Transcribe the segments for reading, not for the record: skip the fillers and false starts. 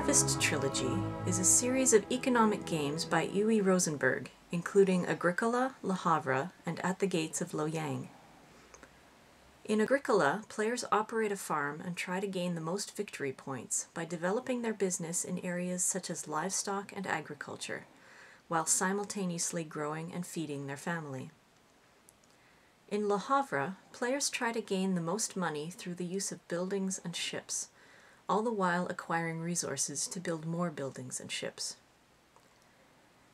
Harvest Trilogy is a series of economic games by Uwe Rosenberg, including Agricola, Havre, and At the Gates of Loyang. In Agricola, players operate a farm and try to gain the most victory points by developing their business in areas such as livestock and agriculture, while simultaneously growing and feeding their family. In Le Havre, players try to gain the most money through the use of buildings and ships, all the while acquiring resources to build more buildings and ships.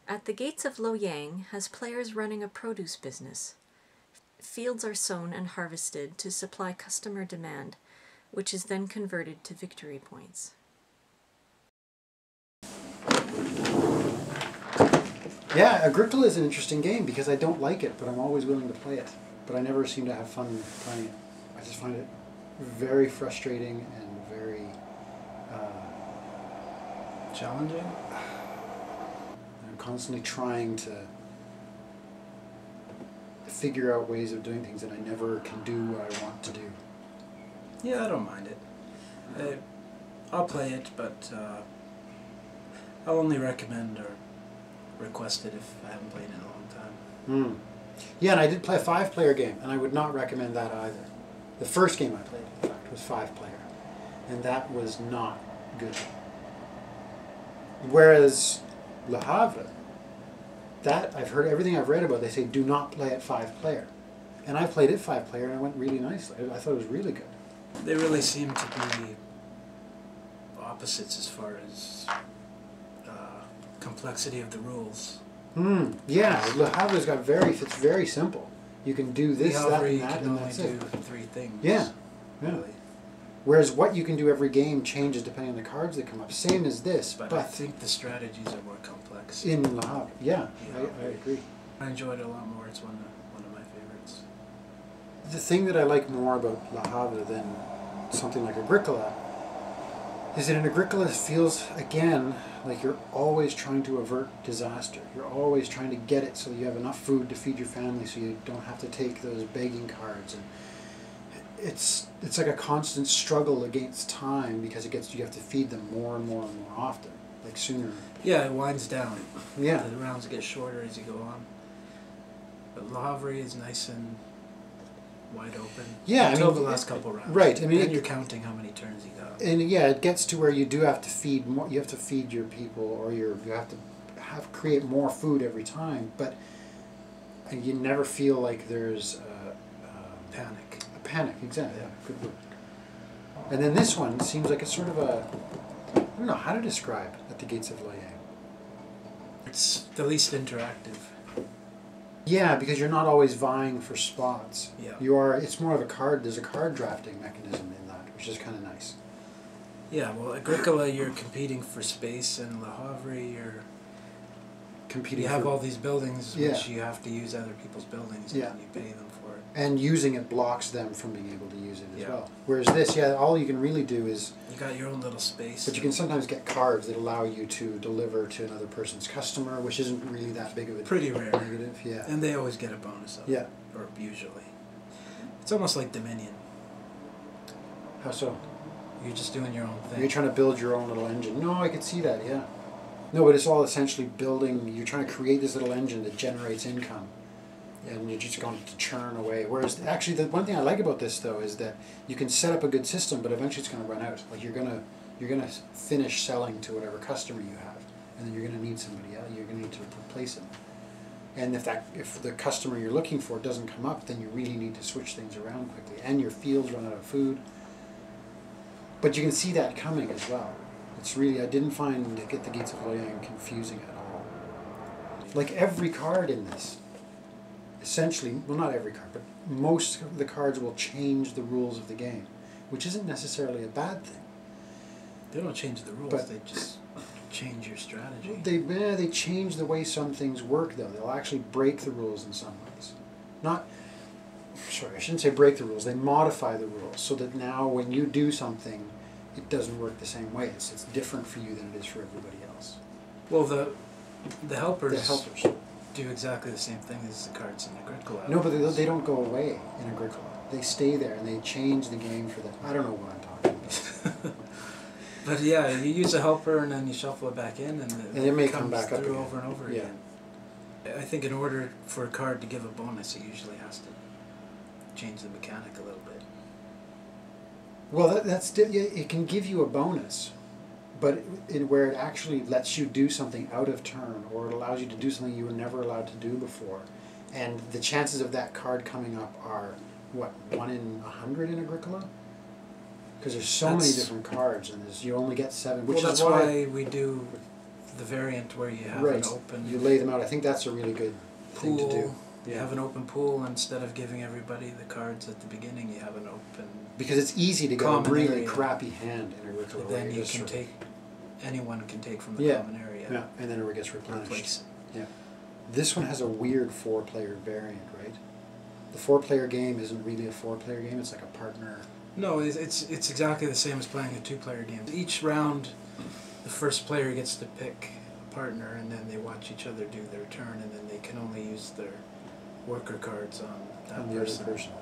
At the Gates of Loyang has players running a produce business. Fields are sown and harvested to supply customer demand, which is then converted to victory points. Yeah, Agricola is an interesting game because I don't like it, but I'm always willing to play it. But I never seem to have fun playing it. I just find it very frustrating and very challenging. I'm constantly trying to figure out ways of doing things, and I never can do what I want to do. Yeah, I don't mind it. I'll play it, but I'll only recommend or request it if I haven't played it in a long time. Yeah, and I did play a 5-player game, and I would not recommend that either. The first game I played, in fact, was 5-player, and that was not good. Whereas Le Havre, that I've heard everything I've read about, they say do not play at 5-player. And I played it 5-player and it went really nicely. I thought it was really good. They really seem to be opposites as far as complexity of the rules. Yeah, Le Havre's got it's very simple. You can do this, that, and that, and that's it. You can only do 3 things. Yeah. Really. Whereas what you can do every game changes depending on the cards that come up. Same as this, but I think the strategies are more complex. In Le Havre, yeah, I agree. I enjoyed it a lot more. It's one of my favorites. The thing that I like more about Le Havre than something like Agricola is that in Agricola it feels, again, like you're always trying to avert disaster. You're always trying to get it so you have enough food to feed your family so you don't have to take those begging cards. And it's like a constant struggle against time because you have to feed them more and more and more often, like sooner. Yeah, it winds down. Yeah. The rounds get shorter as you go on. But Le Havre is nice and wide open. Yeah, until the last couple rounds. Right. I mean, then you're counting how many turns you got. And yeah, it gets to where you do have to feed more. You have to feed your people, or you have to create more food every time. But you never feel like there's panic. A panic, exactly. Yeah. Good word. And then this one seems like it's sort of I don't know how to describe At the Gates of Loyang. It's the least interactive. Yeah, because you're not always vying for spots. Yeah. It's more of a card. There's a card drafting mechanism in that, which is kind of nice. Yeah, well, Agricola, you're competing for space, and Le Havre, you're competing. You have all these buildings, which you have to use other people's buildings, and you pay them for it. And using it blocks them from being able to use it as well. Whereas this, all you can really do is... You got your own little space. But you can sometimes get cards that allow you to deliver to another person's customer, which isn't really that big of a... Pretty rare. Negative, yeah. And they always get a bonus of it. Or usually. It's almost like Dominion. How so? You're just doing your own thing. You're trying to build your own little engine. No, I could see that, yeah. No, but it's all essentially building... You're trying to create this little engine that generates income. And you're just going to churn away. Whereas, actually, the one thing I like about this, though, is that you can set up a good system, but eventually it's going to run out. Like, you're gonna finish selling to whatever customer you have, and then you're going to need somebody else. You're going to need to replace it. And if the customer you're looking for doesn't come up, then you really need to switch things around quickly. And your fields run out of food. But you can see that coming as well. It's really, I didn't find At the Gates of Loyang confusing at all. Like every card in this, essentially, well, not every card, but most of the cards will change the rules of the game, which isn't necessarily a bad thing. They don't change the rules, they just change your strategy. They change the way some things work, though. They'll actually break the rules in some ways. I shouldn't say break the rules, they modify the rules, so that now when you do something, it doesn't work the same way. It's different for you than it is for everybody else. Well, the helpers do exactly the same thing as the cards in Agricola. No, but they don't go away in Agricola. They stay there and they change the game for them. I don't know what I'm talking about. But yeah, you use a helper and then you shuffle it back in, and it may comes come back up through again. over and over Yeah. again. I think in order for a card to give a bonus, it usually has to change the mechanic a little bit. Well, it can give you a bonus, but where it actually lets you do something out of turn, or it allows you to do something you were never allowed to do before, and the chances of that card coming up are what, 1 in 100 in Agricola? Because there's so many different cards, and you only get 7. Which that's is why we do the variant where you have an open. You lay them out. I think that's a really good thing to do. You have an open pool instead of giving everybody the cards at the beginning. You have an open. Because it's easy to get a common really area. crappy hand in Agricola. Then you can take. Anyone can take from the common area. Yeah, and then it gets replenished. Replace it. Yeah. This one has a weird 4-player variant, right? The 4-player game isn't really a 4-player game. It's like a partner. No, it's exactly the same as playing a 2-player game. Each round, the first player gets to pick a partner, and then they watch each other do their turn, and then they can only use their worker cards on The other person.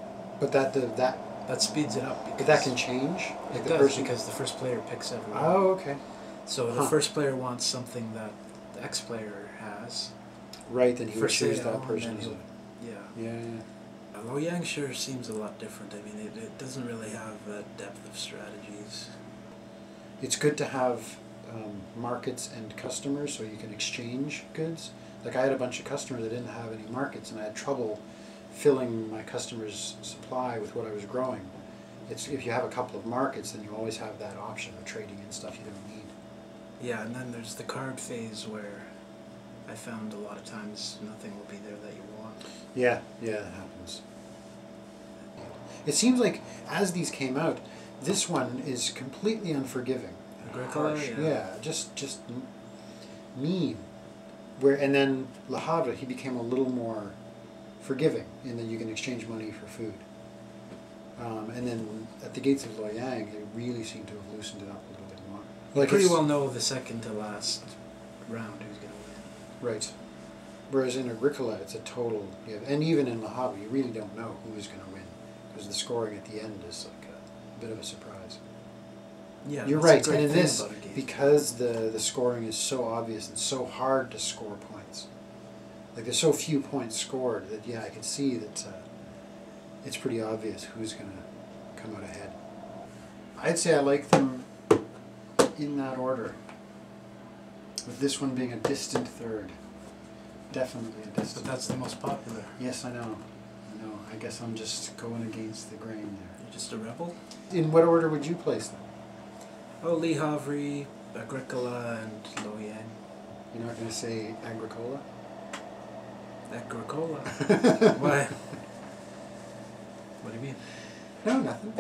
But that speeds it up. But that can change. It does because the first player picks everyone. Oh, okay. So the first player wants something that the X player has. Right, then he would choose sale, that person. Yeah. Yeah. Loyang sure seems a lot different. I mean, it doesn't really have a depth of strategies. It's good to have markets and customers so you can exchange goods. Like I had a bunch of customers that didn't have any markets, and I had trouble filling my customers' supply with what I was growing. If you have a couple of markets, then you always have that option of trading in stuff you don't need. Yeah, and then there's the card phase where I found a lot of times nothing will be there that you want. Yeah, that happens. It seems like as these came out, this one is completely unforgiving. Agricola, yeah, just mean. And then Le Havre, he became a little more forgiving, in that you can exchange money for food. And then at the gates of Loyang, it really seemed to have loosened it up a little bit more. Like pretty well know the second to last round who's going to win. Right. Whereas in Agricola, it's a total, and even in Le Havre, you really don't know who's going to win, because the scoring at the end is like a bit of a surprise. Yeah, you're right. And in this, because the scoring is so obvious and so hard to score points, like there's so few points scored that I could see that it's pretty obvious who's going to come out ahead. I'd say I like them in that order, with this one being a distant third. Definitely a distant. But that's the most popular. Yes, I know. I guess I'm just going against the grain there. You're just a rebel? In what order would you place them? Oh, Le Havre, Agricola, and Loyang. You're not going to say Agricola? Agricola? Why? What do you mean? No, nothing.